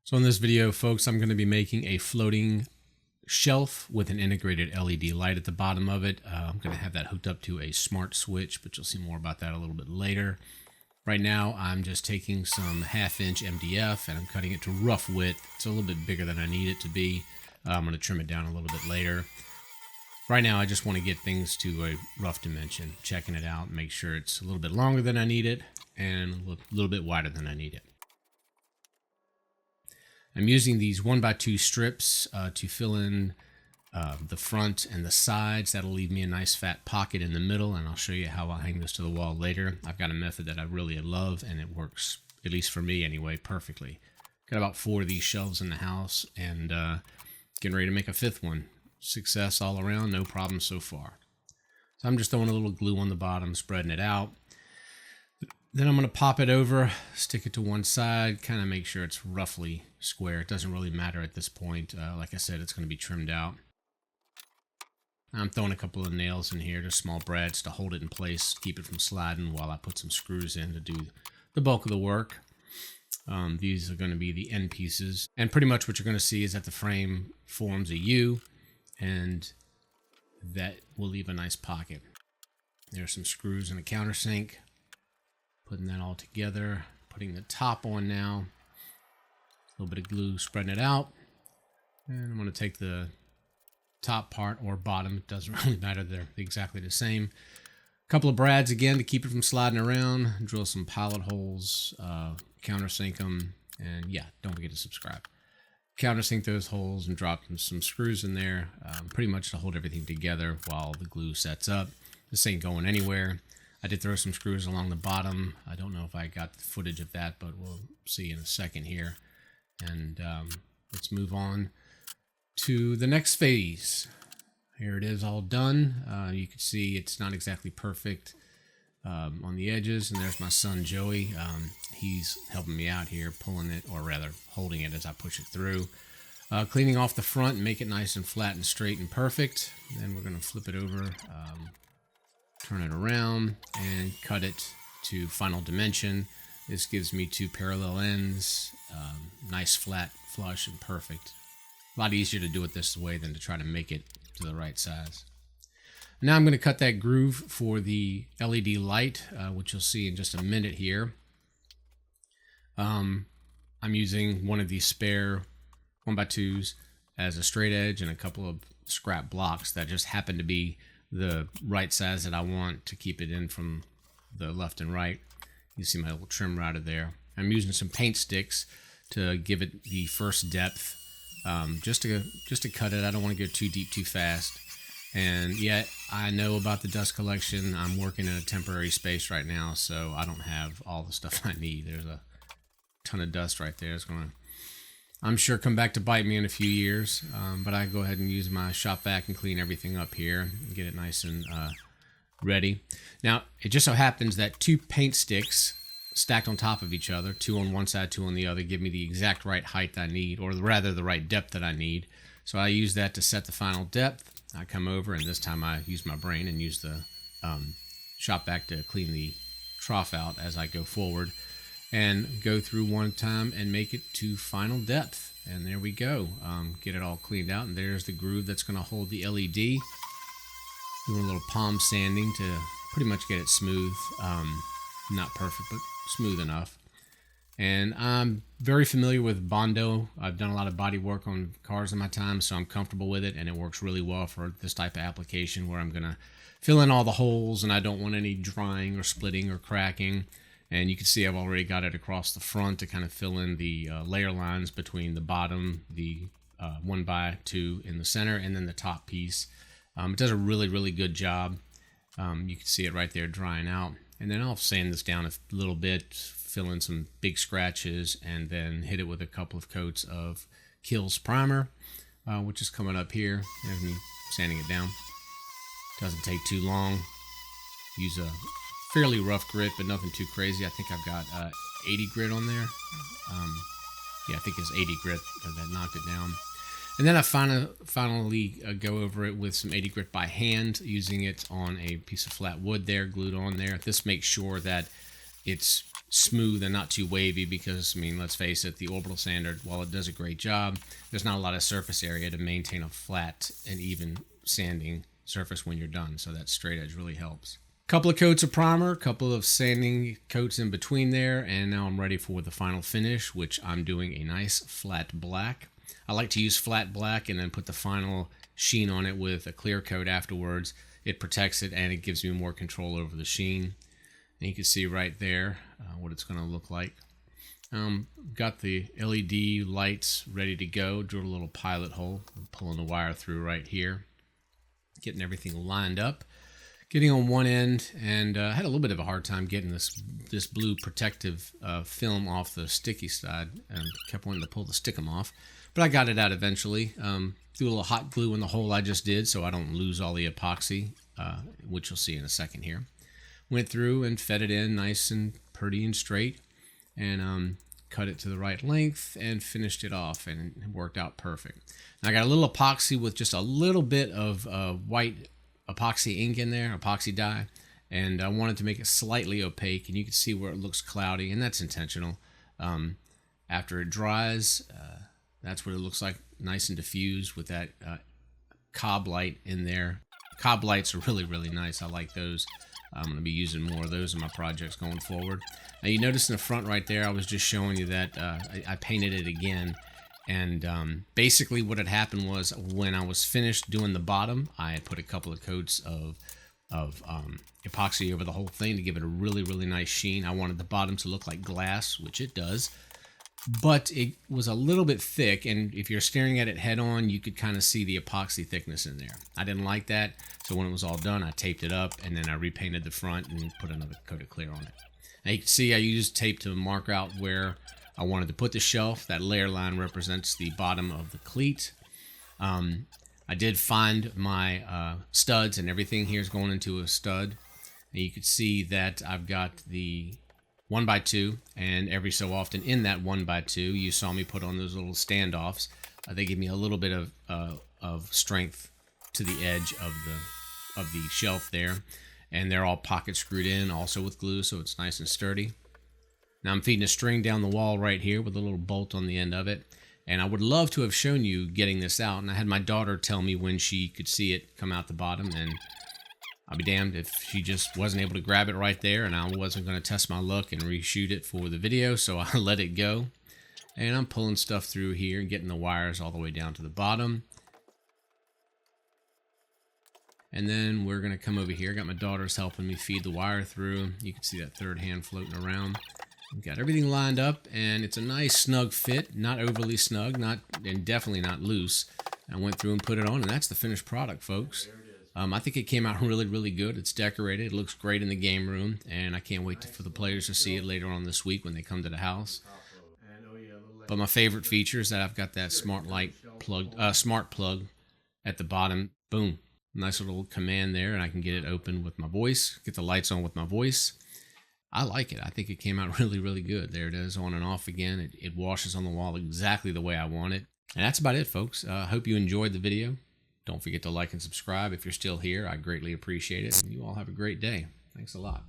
So in this video, folks, I'm going to be making a floating shelf with an integrated LED light at the bottom of it. I'm going to have that hooked up to a smart switch, but you'll see more about that a little bit later. Right now, I'm just taking some 1/2" MDF and I'm cutting it to rough width. It's a little bit bigger than I need it to be. I'm going to trim it down a little bit later. Right now, I just want to get things to a rough dimension, checking it out, make sure it's a little bit longer than I need it and a little bit wider than I need it. I'm using these 1x2 strips to fill in the front and the sides. That'll leave me a nice fat pocket in the middle, and I'll show you how I'll hang this to the wall later. I've got a method that I really love, and it works, at least for me anyway, perfectly. Got about 4 of these shelves in the house, and getting ready to make a 5th one. Success all around, no problem so far. So I'm just throwing a little glue on the bottom, spreading it out. Then I'm going to pop it over, stick it to one side, kind of make sure it's roughly square. It doesn't really matter at this point. Like I said, it's going to be trimmed out. I'm throwing a couple of nails in here, just small brads to hold it in place, keep it from sliding while I put some screws in to do the bulk of the work. These are going to be the end pieces. And pretty much what you're going to see is that the frame forms a U, and that will leave a nice pocket. There's some screws and a countersink. Putting that all together, putting the top on now. A little bit of glue, spreading it out. And I'm going to take the top part or bottom, it doesn't really matter, they're exactly the same. A couple of brads again to keep it from sliding around. Drill some pilot holes, countersink them, and yeah, don't forget to subscribe. Countersink those holes and drop some screws in there, pretty much to hold everything together while the glue sets up. This ain't going anywhere. I did throw some screws along the bottom. I don't know if I got the footage of that, but we'll see in a second here. And let's move on to the next phase. Here it is all done. You can see it's not exactly perfect on the edges. And there's my son, Joey. He's helping me out here, pulling it, or rather holding it as I push it through. Cleaning off the front and make it nice and flat and straight and perfect. Then we're going to flip it over. Turn it around and cut it to final dimension. This gives me 2 parallel ends, nice flat flush and perfect. A lot easier to do it this way than to try to make it to the right size. Now I'm going to cut that groove for the LED light, which you'll see in just a minute here. I'm using one of these spare 1x2s as a straight edge and a couple of scrap blocks that just happen to be the right size that I want to keep it in from the left and right. You see my little trim router there. I'm using some paint sticks to give it the first depth, just to cut it. I don't want to go too deep too fast. And yet I know about the dust collection. I'm working in a temporary space right now, so I don't have all the stuff I need. There's a ton of dust right there. It's gonna, I'm sure, come back to bite me in a few years, but I go ahead and use my shop vac and clean everything up here and get it nice and ready. Now, it just so happens that 2 paint sticks stacked on top of each other, 2 on one side, 2 on the other, give me the exact right height I need, or rather the right depth that I need. So I use that to set the final depth. I come over, and this time I use my brain and use the shop vac to clean the trough out as I go forward. And go through one time and make it to final depth. And there we go. Get it all cleaned out, and there's the groove that's going to hold the LED. Doing a little palm sanding to pretty much get it smooth. Not perfect, but smooth enough. And I'm very familiar with Bondo. I've done a lot of body work on cars in my time, so I'm comfortable with it, and it works really well for this type of application where I'm going to fill in all the holes, and I don't want any drying or splitting or cracking. And you can see I've already got it across the front to kind of fill in the layer lines between the bottom, the 1x2 in the center, and then the top piece. It does a really, really good job. You can see it right there drying out. And then I'll sand this down a little bit, fill in some big scratches, and then hit it with a couple of coats of Kills Primer, which is coming up here. There's me sanding it down. Doesn't take too long. Use a fairly rough grit, but nothing too crazy. I think I've got 80 grit on there. Yeah, I think it's 80 grit that knocked it down. And then I finally go over it with some 80 grit by hand, using it on a piece of flat wood there, glued on there. This makes sure that it's smooth and not too wavy because, I mean, let's face it, the orbital sander, while it does a great job, there's not a lot of surface area to maintain a flat and even sanding surface when you're done. So that straight edge really helps. Couple of coats of primer, couple of sanding coats in between there, and now I'm ready for the final finish, which I'm doing a nice flat black. I like to use flat black and then put the final sheen on it with a clear coat afterwards. It protects it and it gives me more control over the sheen. And you can see right there what it's going to look like. Got the LED lights ready to go. Drilled a little pilot hole. I'm pulling the wire through right here. Getting everything lined up. Getting on one end, and I had a little bit of a hard time getting this blue protective film off the sticky side, and kept wanting to pull the stickum off. But I got it out eventually. Threw a little hot glue in the hole I just did so I don't lose all the epoxy, which you'll see in a second here. Went through and fed it in nice and pretty and straight, and cut it to the right length and finished it off, and it worked out perfect. And I got a little epoxy with just a little bit of white epoxy ink in there, epoxy dye, and I wanted to make it slightly opaque, and you can see where it looks cloudy, and that's intentional. After it dries, that's what it looks like, nice and diffused with that cob light in there. Cob lights are really, really nice. I like those. I'm going to be using more of those in my projects going forward. Now you notice in the front right there, I was just showing you that I painted it again. And basically what had happened was when I was finished doing the bottom, I had put a couple of coats of epoxy over the whole thing to give it a really, really nice sheen. I wanted the bottom to look like glass, which it does, but it was a little bit thick, and if you're staring at it head on, you could kind of see the epoxy thickness in there. I didn't like that, so when it was all done, I taped it up, and then I repainted the front and put another coat of clear on it. Now you can see I used tape to mark out where I wanted to put the shelf. That layer line represents the bottom of the cleat. I did find my studs, and everything here is going into a stud. And you can see that I've got the 1x2, and every so often in that 1x2, you saw me put on those little standoffs. They give me a little bit of strength to the edge of the shelf there, and they're all pocket screwed in, also with glue, so it's nice and sturdy. Now I'm feeding a string down the wall right here with a little bolt on the end of it. And I would love to have shown you getting this out. And I had my daughter tell me when she could see it come out the bottom. And I'll be damned if she just wasn't able to grab it right there. And I wasn't going to test my luck and reshoot it for the video. So I let it go. And I'm pulling stuff through here and getting the wires all the way down to the bottom. And then we're going to come over here. Got my daughters helping me feed the wire through. You can see that third hand floating around. We've got everything lined up, and it's a nice snug fit, not overly snug, and definitely not loose. I went through and put it on, and that's the finished product, folks. I think it came out really, really good. It's decorated. It looks great in the game room, and I can't wait for the players to see it later on this week when they come to the house. But my favorite feature is that I've got that smart plug at the bottom. Boom. Nice little command there, and I can get it open with my voice, get the lights on with my voice. I like it. I think it came out really, really good. There it is, on and off again. It washes on the wall exactly the way I want it. And that's about it, folks. I hope you enjoyed the video. Don't forget to like and subscribe if you're still here. I greatly appreciate it. And you all have a great day. Thanks a lot.